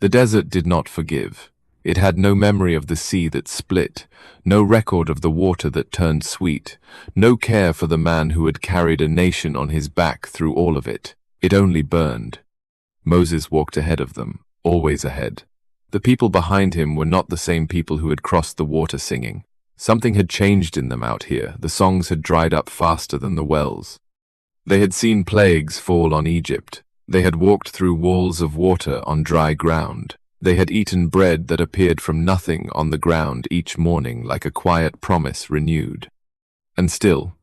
The desert did not forgive. It had no memory of the sea that split, no record of the water that turned sweet, no care for the man who had carried a nation on his back through all of it. It only burned. Moses walked ahead of them, always ahead. The people behind him were not the same people who had crossed the water singing. Something had changed in them out here. The songs had dried up faster than the wells. They had seen plagues fall on Egypt. They had walked through walls of water on dry ground. They had eaten bread that appeared from nothing on the ground each morning like a quiet promise renewed. And still,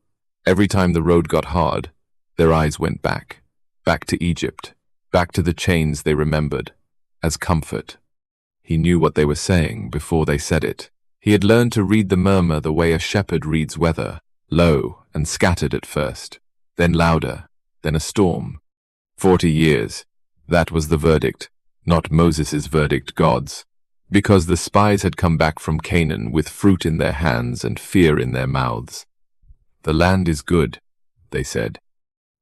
every time the road got hard, their eyes went back to Egypt, back to the chains they remembered, as comfort. He knew what they were saying before they said it. He had learned to read the murmur the way a shepherd reads weather, low and scattered at first, then louder, then a storm. 40 years, that was the verdict. Not Moses' verdict, God's, because the spies had come back from Canaan with fruit in their hands and fear in their mouths. The land is good, they said.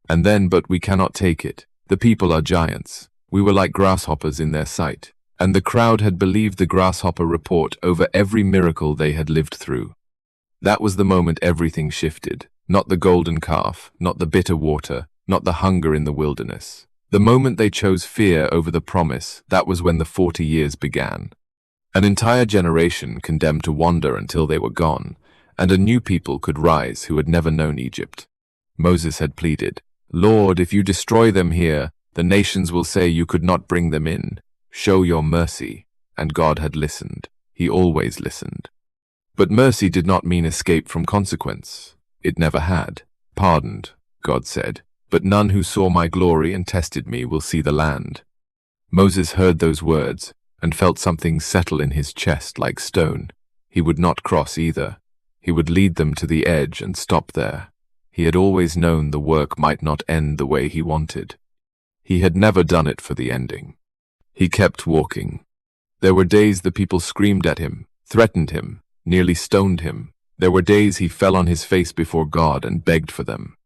And then, but we cannot take it. The people are giants. We were like grasshoppers in their sight. And the crowd had believed the grasshopper report over every miracle they had lived through. That was the moment everything shifted. Not the golden calf, not the bitter water, not the hunger in the wilderness. The moment they chose fear over the promise, that was when the 40 years began. An entire generation condemned to wander until they were gone, and a new people could rise who had never known Egypt. Moses had pleaded, "Lord, if you destroy them here, the nations will say you could not bring them in. Show your mercy." And God had listened. He always listened. But mercy did not mean escape from consequence. It never had. "Pardoned," God said. "But none who saw my glory and tested me will see the land." Moses heard those words and felt something settle in his chest like stone. He would not cross either. He would lead them to the edge and stop there. He had always known the work might not end the way he wanted. He had never done it for the ending. He kept walking. There were days the people screamed at him, threatened him, nearly stoned him. There were days he fell on his face before God and begged for them.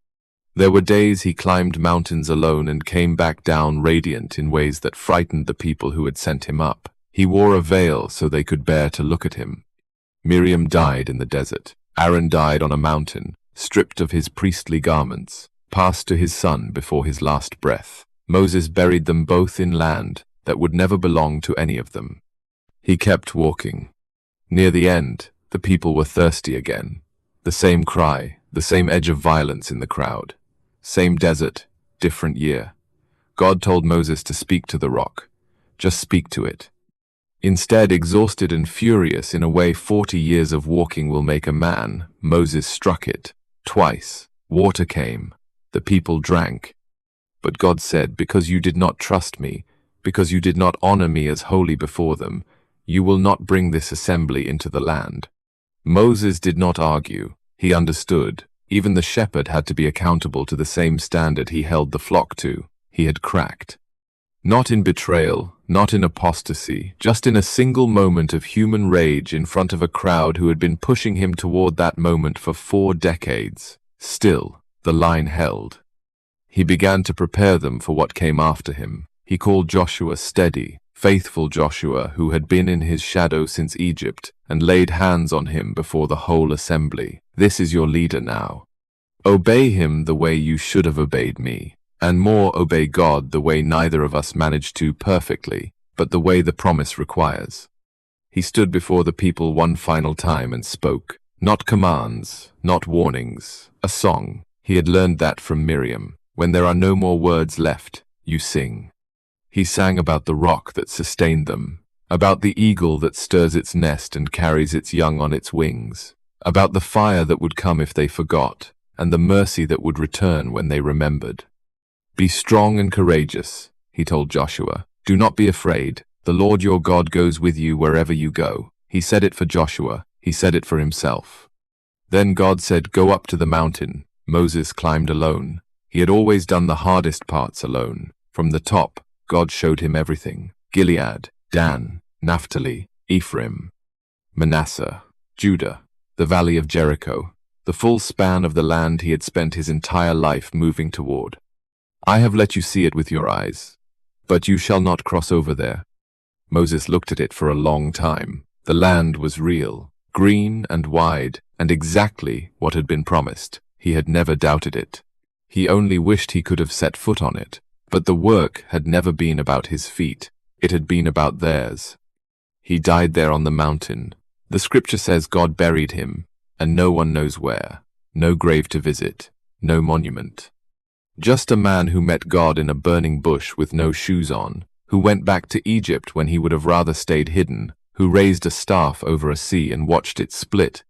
There were days he climbed mountains alone and came back down radiant in ways that frightened the people who had sent him up. He wore a veil so they could bear to look at him. Miriam died in the desert. Aaron died on a mountain, stripped of his priestly garments, passed to his son before his last breath. Moses buried them both in land that would never belong to any of them. He kept walking. Near the end, the people were thirsty again. The same cry, the same edge of violence in the crowd. Same desert, different year. God told Moses to speak to the rock. Just speak to it. Instead, exhausted and furious in a way 40 years of walking will make a man, Moses struck it. Twice. Water came. The people drank. But God said, "Because you did not trust me, because you did not honor me as holy before them, you will not bring this assembly into the land." Moses did not argue. He understood. Even the shepherd had to be accountable to the same standard he held the flock to. He had cracked. Not in betrayal, not in apostasy, just in a single moment of human rage in front of a crowd who had been pushing him toward that moment for 4 decades. Still, the line held. He began to prepare them for what came after him. He called Joshua steady, faithful Joshua who had been in his shadow since Egypt, and laid hands on him before the whole assembly. "This is your leader now. Obey him the way you should have obeyed me, and more obey God the way neither of us managed to perfectly, but the way the promise requires." He stood before the people one final time and spoke. Not commands, not warnings, a song. He had learned that from Miriam. When there are no more words left, you sing. He sang about the rock that sustained them, about the eagle that stirs its nest and carries its young on its wings, about the fire that would come if they forgot, and the mercy that would return when they remembered. "Be strong and courageous," he told Joshua. "Do not be afraid. The Lord your God goes with you wherever you go." He said it for Joshua. He said it for himself. Then God said, "Go up to the mountain." Moses climbed alone. He had always done the hardest parts alone. From the top, God showed him everything. Gilead, Dan, Naphtali, Ephraim, Manasseh, Judah, the valley of Jericho, the full span of the land he had spent his entire life moving toward. "I have let you see it with your eyes, but you shall not cross over there." Moses looked at it for a long time. The land was real, green and wide, and exactly what had been promised. He had never doubted it. He only wished he could have set foot on it. But the work had never been about his feet. It had been about theirs. He died there on the mountain. The scripture says God buried him, and no one knows where. No grave to visit, no monument. Just a man who met God in a burning bush with no shoes on, who went back to Egypt when he would have rather stayed hidden, who raised a staff over a sea and watched it split,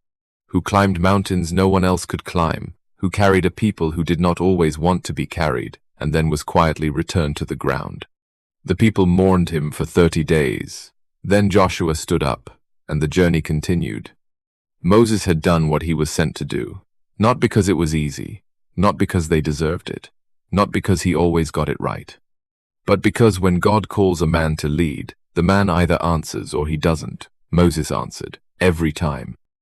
who climbed mountains no one else could climb, who carried a people who did not always want to be carried, and then was quietly returned to the ground. The people mourned him for 30 days. Then Joshua stood up, and the journey continued. Moses had done what he was sent to do, not because it was easy, not because they deserved it, not because he always got it right, but because when God calls a man to lead, the man either answers or he doesn't. Moses answered, every time.